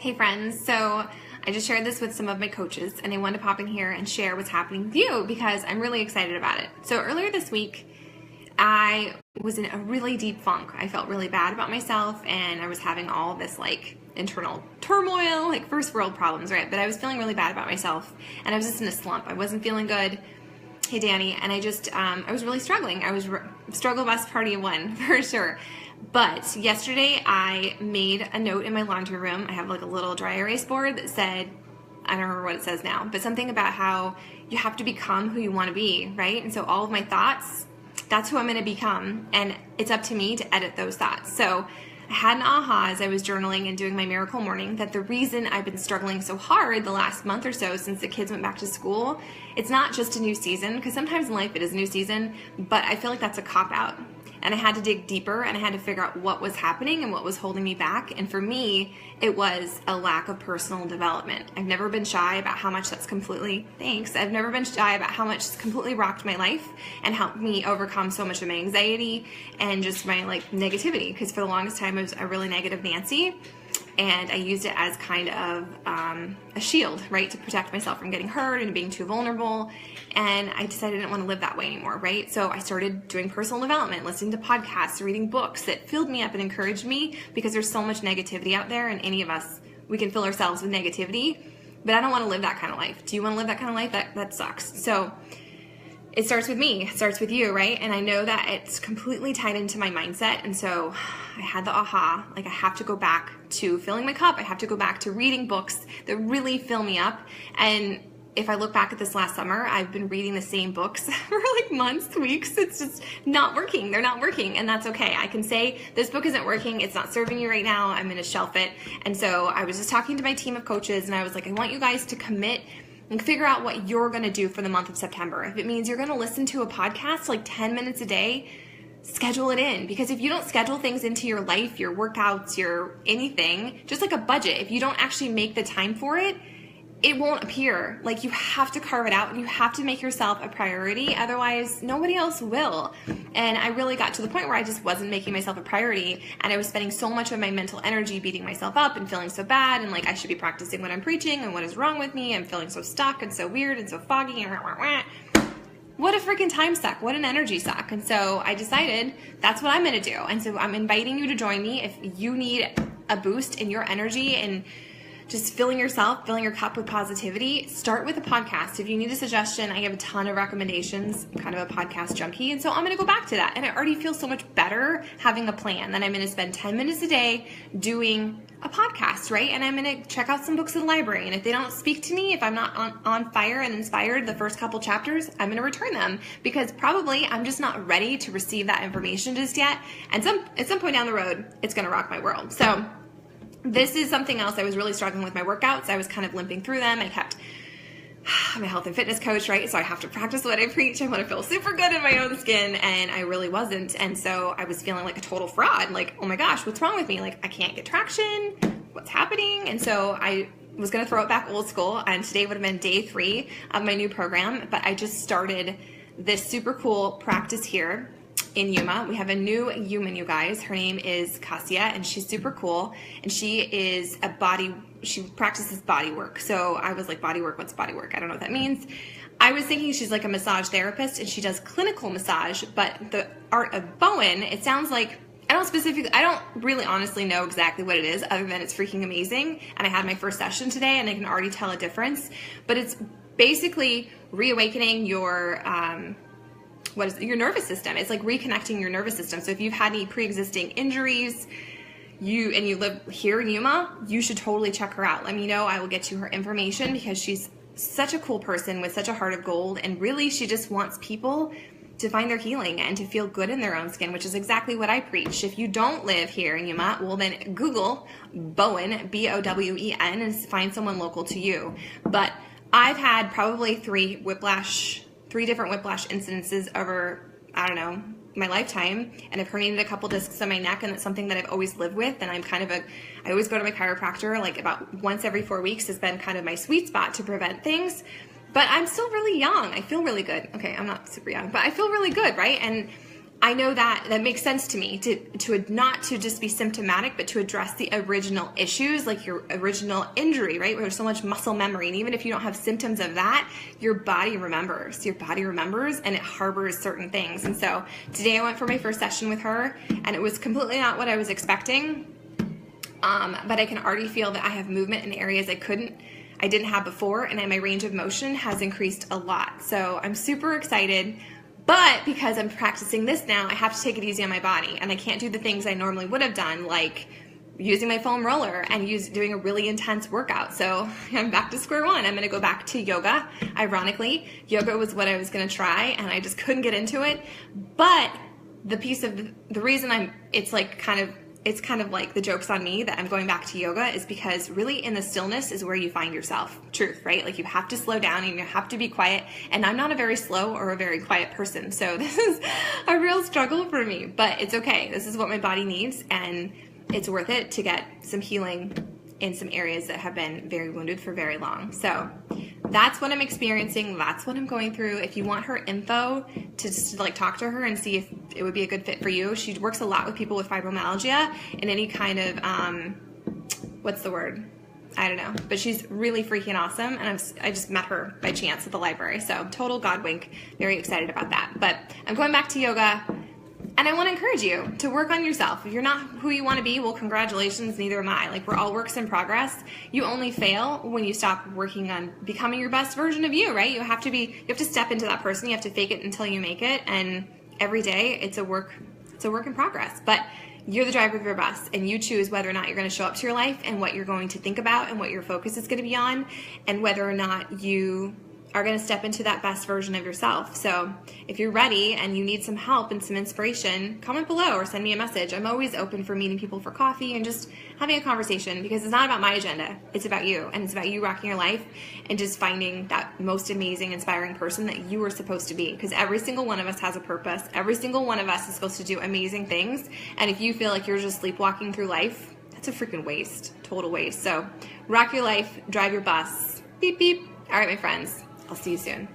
Hey friends, so I just shared this with some of my coaches and I wanted to pop in here and share what's happening with you because I'm really excited about it. So earlier this week, I was in a really deep funk. I felt really bad about myself and I was having all this internal turmoil, first world problems, right? But I was feeling really bad about myself and I was just in a slump. I wasn't feeling good. Hey Danny, and I was really struggling. I was struggle bus party one for sure. But yesterday I made a note in my laundry room. I have a little dry erase board that said, I don't remember what it says now, but something about how you have to become who you want to be, right? And so all of my thoughts, that's who I'm going to become, and it's up to me to edit those thoughts. So I had an aha as I was journaling and doing my miracle morning that the reason I've been struggling so hard the last month or so since the kids went back to school, it's not just a new season, because sometimes in life it is a new season, but I feel like that's a cop-out. And I had to dig deeper and I had to figure out what was happening and what was holding me back. And for me, it was a lack of personal development. I've never been shy about how much that's I've never been shy about how much it's completely rocked my life and helped me overcome so much of my anxiety and just my negativity. Because for the longest time, I was a really negative Nancy. And I used it as kind of a shield, right, to protect myself from getting hurt and being too vulnerable. And I decided I didn't want to live that way anymore, right? So I started doing personal development, listening to podcasts, reading books that filled me up and encouraged me, because there's so much negativity out there, and any of us, we can fill ourselves with negativity. But I don't want to live that kind of life. Do you want to live that kind of life? That sucks. So it starts with me, it starts with you, right? And I know that it's completely tied into my mindset. And so I had the aha, I have to go back to filling my cup. I have to go back to reading books that really fill me up. And if I look back at this last summer, I've been reading the same books for months, weeks. It's just not working. They're not working, and that's okay. I can say this book isn't working. It's not serving you right now. I'm going to shelf it. And so I was just talking to my team of coaches, and I was like, I want you guys to commit and figure out what you're going to do for the month of September. If it means you're going to listen to a podcast 10 minutes a day, schedule it in. Because if you don't schedule things into your life, your workouts, your anything, just like a budget, if you don't actually make the time for it, it won't appear. You have to carve it out and you have to make yourself a priority. Otherwise, nobody else will. And I really got to the point where I just wasn't making myself a priority, and I was spending so much of my mental energy beating myself up and feeling so bad and I should be practicing what I'm preaching and what is wrong with me. I'm feeling so stuck and so weird and so foggy and what a freaking time suck. What an energy suck. And so I decided that's what I'm going to do. And so I'm inviting you to join me if you need a boost in your energy and just filling your cup with positivity. Start with a podcast. If you need a suggestion, I have a ton of recommendations. I'm kind of a podcast junkie, and so I'm going to go back to that. And I already feel so much better having a plan that I'm going to spend 10 minutes a day doing a podcast, right? And I'm going to check out some books in the library. And if they don't speak to me, if I'm not on fire and inspired the first couple chapters, I'm going to return them, because probably I'm just not ready to receive that information just yet. And at some point down the road, it's going to rock my world. So this is something else. I was really struggling with my workouts. I was kind of limping through them. I'm a health and fitness coach, right? So I have to practice what I preach. I want to feel super good in my own skin, and I really wasn't. And so I was feeling like a total fraud. Oh my gosh, what's wrong with me? I can't get traction. What's happening? And so I was going to throw it back old school, and today would have been day 3 of my new program. But I just started this super cool practice here in Yuma. We have a new human, you guys. Her name is Kasia, and she's super cool. And she practices body work. So I was like, body work, what's body work? I don't know what that means. I was thinking she's like a massage therapist, and she does clinical massage, but the art of Bowen, it sounds like, I don't really honestly know exactly what it is, other than it's freaking amazing. And I had my first session today, and I can already tell a difference. But it's basically reawakening your your nervous system. It's reconnecting your nervous system. So if you've had any pre-existing injuries, you live here in Yuma, you should totally check her out. Let me know. I will get you her information, because she's such a cool person with such a heart of gold. And really, she just wants people to find their healing and to feel good in their own skin, which is exactly what I preach. If you don't live here in Yuma, well then Google Bowen, Bowen, and find someone local to you. But I've had probably 3 different whiplash incidences over, I don't know, my lifetime, and I've herniated a couple discs on my neck, and it's something that I've always lived with. And I always go to my chiropractor about once every 4 weeks has been kind of my sweet spot to prevent things. But I'm still really young. I feel really good. Okay, I'm not super young, but I feel really good, right? And I know that makes sense to me, to not to just be symptomatic, but to address the original issues, like your original injury, right? Where there's so much muscle memory. And even if you don't have symptoms of that, your body remembers. Your body remembers and it harbors certain things. And so today I went for my first session with her, and it was completely not what I was expecting. But I can already feel that I have movement in areas I didn't have before, and my range of motion has increased a lot. So I'm super excited. But because I'm practicing this now, I have to take it easy on my body, and I can't do the things I normally would have done, like using my foam roller and doing a really intense workout. So I'm back to square one. I'm going to go back to yoga. Ironically, yoga was what I was going to try, and I just couldn't get into it. But the reason it's kind of like the joke's on me that I'm going back to yoga is because really in the stillness is where you find yourself. Truth, right? Like you have to slow down and you have to be quiet. And I'm not a very slow or a very quiet person. So this is a real struggle for me, but it's okay. This is what my body needs, and it's worth it to get some healing in some areas that have been very wounded for very long. So that's what I'm experiencing. That's what I'm going through. If you want her info to just like talk to her and see if it would be a good fit for you, she works a lot with people with fibromyalgia and any kind of, what's the word? I don't know, but she's really freaking awesome. And I just met her by chance at the library. So total God wink, very excited about that. But I'm going back to yoga. And I want to encourage you to work on yourself. If you're not who you want to be, well, congratulations, neither am I. Like, we're all works in progress. You only fail when you stop working on becoming your best version of you, right? You have to step into that person. You have to fake it until you make it. And every day it's a work in progress. But you're the driver of your bus, and you choose whether or not you're going to show up to your life and what you're going to think about and what your focus is going to be on, and whether or not you are going to step into that best version of yourself. So if you're ready and you need some help and some inspiration, comment below or send me a message. I'm always open for meeting people for coffee and just having a conversation, because it's not about my agenda. It's about you, and it's about you rocking your life and just finding that most amazing, inspiring person that you are supposed to be, because every single one of us has a purpose. Every single one of us is supposed to do amazing things. And if you feel like you're just sleepwalking through life, that's a freaking waste, total waste. So rock your life, drive your bus, beep, beep. All right, my friends. I'll see you soon.